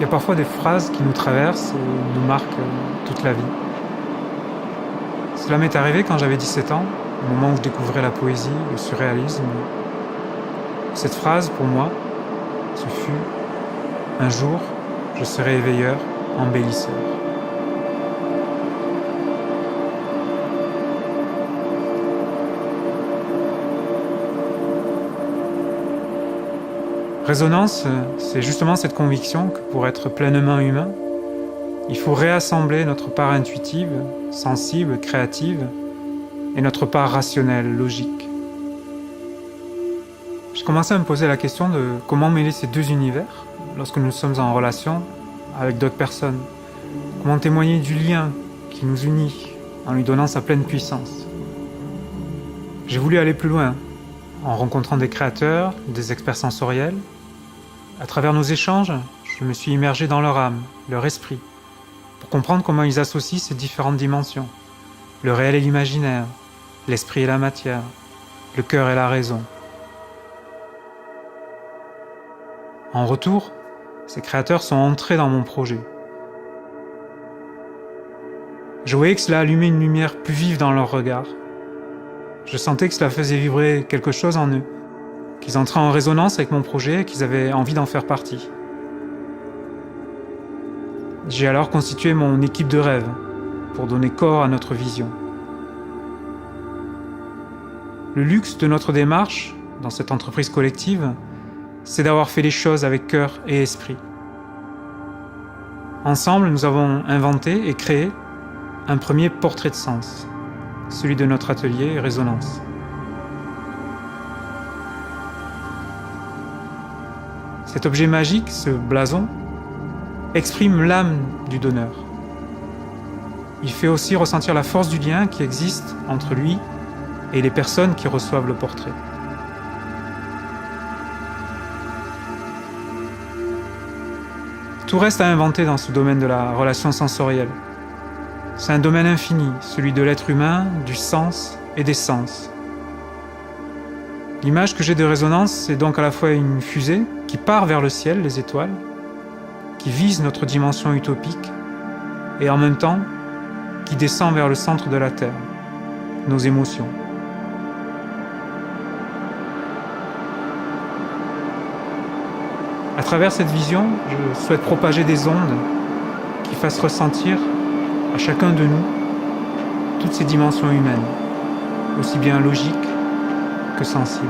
Il y a parfois des phrases qui nous traversent et nous marquent toute la vie. Cela m'est arrivé quand j'avais 17 ans, au moment où je découvrais la poésie, le surréalisme. Cette phrase, pour moi, ce fut « Un jour, je serai éveilleur, embellisseur ». Résonance, c'est justement cette conviction que pour être pleinement humain, il faut réassembler notre part intuitive, sensible, créative, et notre part rationnelle, logique. J'ai commencé à me poser la question de comment mêler ces deux univers lorsque nous sommes en relation avec d'autres personnes. Comment témoigner du lien qui nous unit en lui donnant sa pleine puissance. J'ai voulu aller plus loin, en rencontrant des créateurs, des experts sensoriels. À travers nos échanges, je me suis immergé dans leur âme, leur esprit, pour comprendre comment ils associent ces différentes dimensions, le réel et l'imaginaire, l'esprit et la matière, le cœur et la raison. En retour, ces créateurs sont entrés dans mon projet. Je voyais que cela allumait une lumière plus vive dans leur regard. Je sentais que cela faisait vibrer quelque chose en eux, qu'ils entraient en résonance avec mon projet et qu'ils avaient envie d'en faire partie. J'ai alors constitué mon équipe de rêve pour donner corps à notre vision. Le luxe de notre démarche dans cette entreprise collective, c'est d'avoir fait les choses avec cœur et esprit. Ensemble, nous avons inventé et créé un premier portrait de sens, celui de notre atelier Résonance. Cet objet magique, ce blason, exprime l'âme du donneur. Il fait aussi ressentir la force du lien qui existe entre lui et les personnes qui reçoivent le portrait. Tout reste à inventer dans ce domaine de la relation sensorielle. C'est un domaine infini, celui de l'être humain, du sens et des sens. L'image que j'ai de Résonance, c'est donc à la fois une fusée qui part vers le ciel, les étoiles, qui vise notre dimension utopique, et en même temps, qui descend vers le centre de la Terre, nos émotions. À travers cette vision, je souhaite propager des ondes qui fassent ressentir à chacun de nous toutes ces dimensions humaines, aussi bien logiques que sensibles.